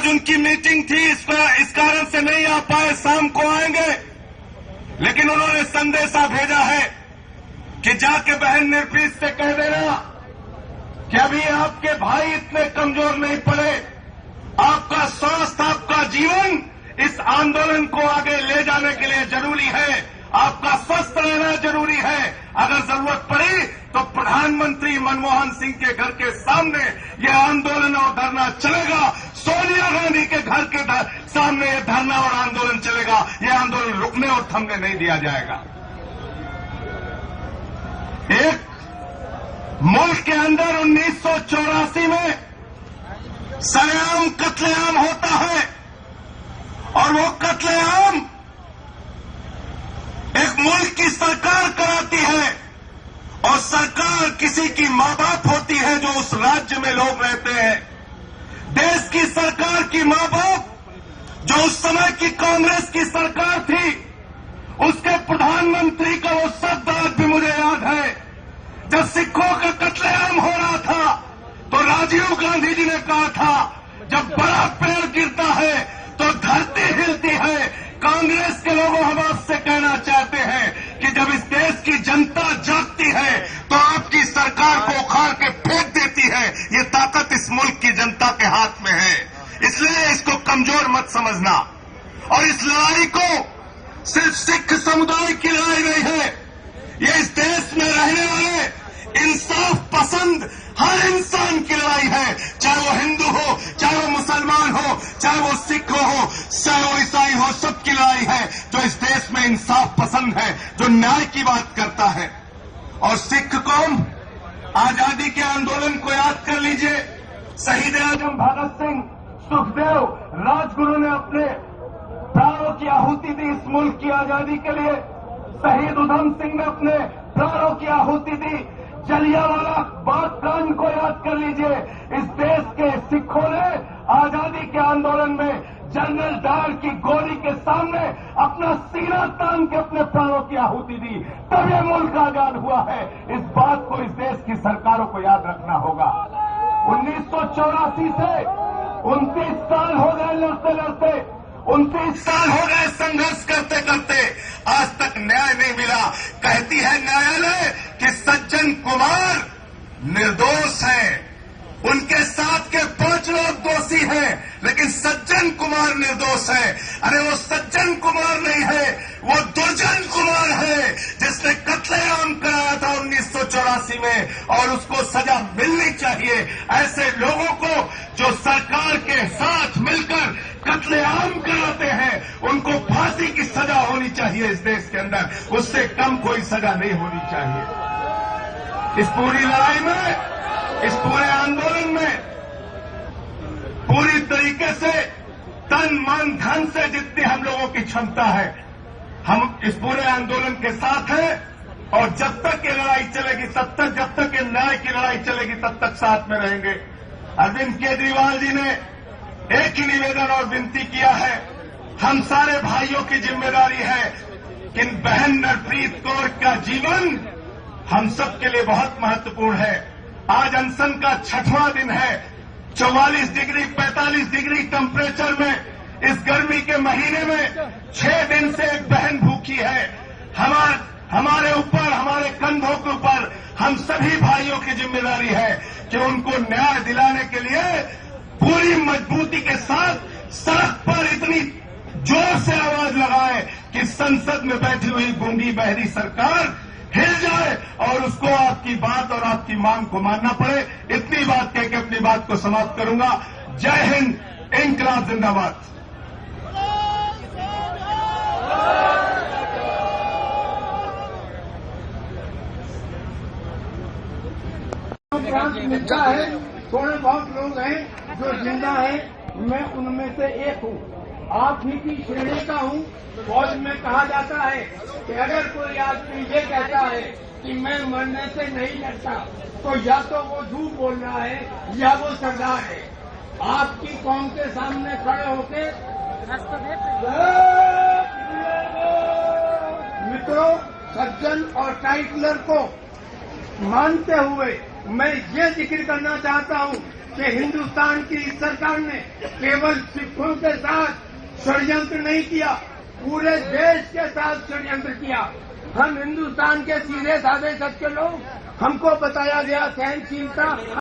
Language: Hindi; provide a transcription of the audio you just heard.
आज उनकी मीटिंग थी, इस कारण से नहीं आ पाए, शाम को आएंगे। लेकिन उन्होंने संदेशा भेजा है कि जाके बहन निर्प्रीत से कह देना कि अभी आपके भाई इतने कमजोर नहीं पड़े, आपका स्वास्थ्य, आपका जीवन इस आंदोलन को आगे ले जाने के लिए जरूरी है, आपका स्वस्थ रहना जरूरी है। अगर जरूरत पड़ी तो प्रधानमंत्री मनमोहन सिंह के घर के सामने यह आंदोलन और धरना चलेगा, सोनिया गांधी के घर के सामने यह धरना और आंदोलन चलेगा। यह आंदोलन रुकने और थमने नहीं दिया जाएगा। एक मुल्क के अंदर 1984 में सरेआम कत्लेआम होता है और वो कत्लेआम एक मुल्क की सरकार कराती है और सरकार किसी की मां बाप होती है जो उस राज्य में लोग रहते हैं। देश की सरकार की मां बाप जो उस समय की कांग्रेस की सरकार थी, उसके प्रधानमंत्री का वो शब्द आज भी मुझे याद है। जब सिखों का कत्लेआम हो रहा था तो राजीव गांधी जी ने कहा था, जब बड़ा पेड़ गिरता है तो धरती हिलती है। कांग्रेस के लोगों हम आपसे कहना चाहते हैं कि जब इस देश की जनता जागती है तो आपकी सरकार को उखाड़ के फेंक देती है। ये ताकत इस मुल्क की जनता के हाथ में है, इसलिए इसको कमजोर मत समझना। और इस लड़ाई को सिर्फ सिख समुदाय की लड़ाई नहीं है, ये इस देश में रहने वाले इंसाफ पसंद हर इंसान की लड़ाई है, चाहे वो हिंदू हो, चाहे वो मुसलमान हो, चाहे वो सिख हो, चाहे वो ईसाई हो, सबकी लड़ाई है जो इस देश में इंसाफ पसंद है, जो न्याय की बात करता है। और सिख कौम, आजादी के आंदोलन को याद कर लीजिए। शहीद आजम भगत सिंह, सुखदेव, राजगुरु ने अपने प्राणों की आहुति दी इस मुल्क की आजादी के लिए। शहीद उधम सिंह ने अपने प्राणों की आहुति दी। जलियांवाला बाग कांड को याद कर लीजिए। इस देश के सिखों ने आजादी के आंदोलन में जनरल डायर की गोली के सामने अपना सीना तान के अपने प्राणों की आहुति दी, तब यह मुल्क आजाद हुआ है। इस बात को इस देश की सरकारों को याद रखना होगा। 1984 से 29 साल हो गए लड़ते लड़ते, 29 साल हो गए संघर्ष करते करते, आज तक न्याय नहीं मिला। कहती है न्यायालय कि सज्जन कुमार निर्दोष है, उनके साथ के 5 लोग दोषी हैं, लेकिन सज्जन कुमार निर्दोष है। अरे वो सज्जन कुमार नहीं है, वो दुर्जन कुमार है जिसने कत्लेआम कराया था 1984 में, और उसको सजा मिलनी चाहिए। ऐसे लोगों को जो सरकार के साथ मिलकर कत्लेआम कराते हैं, उनको फांसी की सजा होनी चाहिए इस देश के अंदर, उससे कम कोई सजा नहीं होनी चाहिए। इस पूरी लड़ाई में, इस पूरे आंदोलन में पूरी तरीके से तन मन धन से जितनी हम लोगों की क्षमता है, हम इस पूरे आंदोलन के साथ हैं। और जब तक ये लड़ाई चलेगी तब तक, जब तक ये न्याय की लड़ाई चलेगी तब तक साथ में रहेंगे। अरविंद केजरीवाल जी ने एक ही निवेदन और विनती किया है, हम सारे भाइयों की जिम्मेदारी है कि बहन नरप्रीत कौर का जीवन हम सबके लिए बहुत महत्वपूर्ण है। आज अनशन का 6वां दिन है। 44 डिग्री 45 डिग्री टेम्परेचर में इस गर्मी के महीने में 6 दिन से एक बहन भूखी है। हमारे ऊपर, हमारे कंधों के ऊपर हम सभी भाइयों की जिम्मेदारी है कि उनको न्याय दिलाने के लिए पूरी मजबूती के साथ सड़क पर इतनी जोर से आवाज लगाए कि संसद में बैठी हुई गूंगी बहरी सरकार हिल जाए और उसको आपकी बात और आपकी मांग को मानना पड़े। इतनी बात कह के अपनी बात को समाप्त करूंगा। जय हिंद, इंकलाब जिंदाबाद। मिलता है, थोड़े बहुत लोग हैं जो जिंदा हैं, मैं उनमें से एक हूँ। आप ही की श्रेणी का हूँ। फौज में कहा जाता है कि अगर कोई आदमी ये कहता है कि मैं मरने से नहीं डरता, तो या तो वो झूठ बोल रहा है या वो सरदार है। आपकी कौम के सामने खड़े होके मित्रों, सज्जन और टाइटलर को मानते हुए मैं ये जिक्र करना चाहता हूँ कि हिंदुस्तान की सरकार ने केवल सिखों के साथ षड्यंत्र नहीं किया, पूरे देश के साथ षड्यंत्र किया। हम हिंदुस्तान के सीधे साधे सच्चे लोग, हमको बताया गया सहनशीलता